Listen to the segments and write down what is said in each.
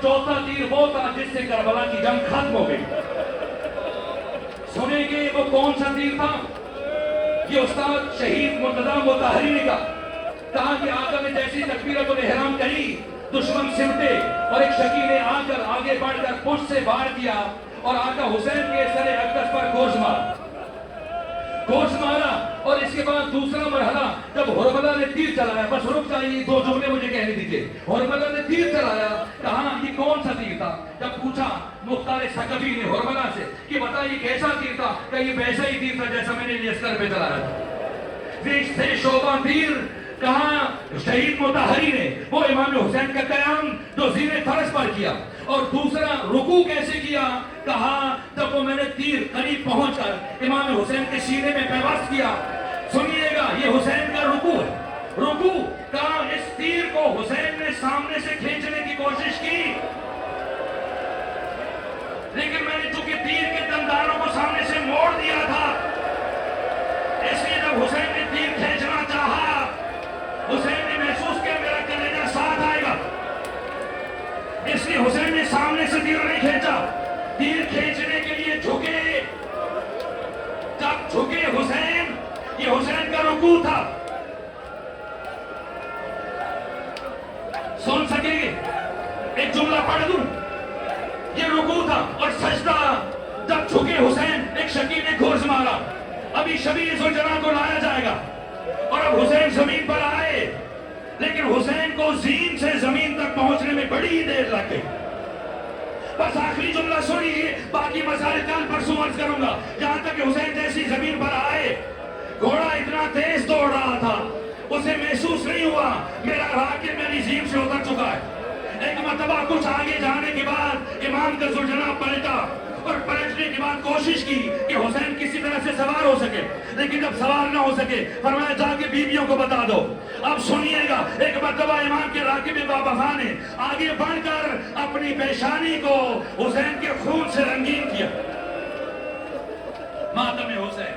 चौथा तीर वो था जिससे करबला की जंग खत्म हो गई। सुनेंगे वो कौन सा तीर था? ये उस्ताद शहीद मुर्तजा मुताहरी ने कहा कि आका ने जैसी तकबीरतुल इहराम करी, दुश्मन सिमटे और एक शकी ने आकर आगे बढ़कर पुष्ट से वार किया और आका हुसैन के सरे अक़दस पर गोश मारा। और इसके बाद दूसरा मरहला जब हुरमला ने तीर चलाया, बस रुक जाइए, दो जुमले मुझे कहने दीजिए। हुरमला ने तीर चलाया, कहा ये कौन सा तीर था? जब पूछा मुख्तार सकफी ने हुरमला से कि बता ये कैसा तीर था, क्या ये वैसा ही तीर था जैसा मैंने लश्कर पे चलाया था? थे शोभा तीर। कहा शहीद मुताहरी ने वो इमाम हुसैन का कयाम जो ज़ीने फर्श पर किया। और दूसरा रुकू कैसे किया? कहा जब वो मैंने तीर करीब पहुंचकर इमाम हुसैन के सीने में पेवस्त किया। सुनिएगा, ये हुसैन का रुकू है। रुकू कहा इस तीर को हुसैन ने सामने से खींचने की कोशिश की, लेकिन मैंने चूंकि तीर के दंदारों को सामने से मोड़ दिया था, इसलिए जब हुसैन ने तीर खींचना चाहा, हुसैन ने महसूस किया मेरा कलेजा साथ आएगा, इसलिए हुसैन ने सामने से तीर नहीं खींचा। तीर खींचने के लिए झुके। जब झुके हुसैन, ये हुसैन का रुकू था। सुन सकेंगे? एक जुमला पढ़ दूं। ये रुकू था और सजदा। जब झुके हुसैन, एक शकी ने घोष मारा, अभी शबीर सुलझना को लाया जाएगा। और अब हुसैन जमीन पर आए, लेकिन हुसैन को जीन से जमीन तक पहुंचने में बड़ी देर लग गई। बस आखिरी जुमला सुनिए, बाकी मसाले कल परसों अर्ज करूंगा। जहां तक हुसैन जैसी जमीन पर आए, घोड़ा इतना तेज दौड़ रहा था, उसे महसूस नहीं हुआ मेरा राकिब मेरी जीप से उतर चुका है। एक मरतबा कुछ आगे जाने के बाद इमाम का जुलझना पलटा और पलटने के बाद कोशिश की कि हुसैन किसी तरह से सवार हो सके, लेकिन जब सवार ना हो सके, फरमाया जाके बीवियों को बता दो। अब सुनिएगा, एक मरतबा इमाम के राकिब बाबा ने आगे बढ़कर अपनी पेशानी को हुसैन के खून से रंगीन किया। मातम हुसैन।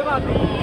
बात है।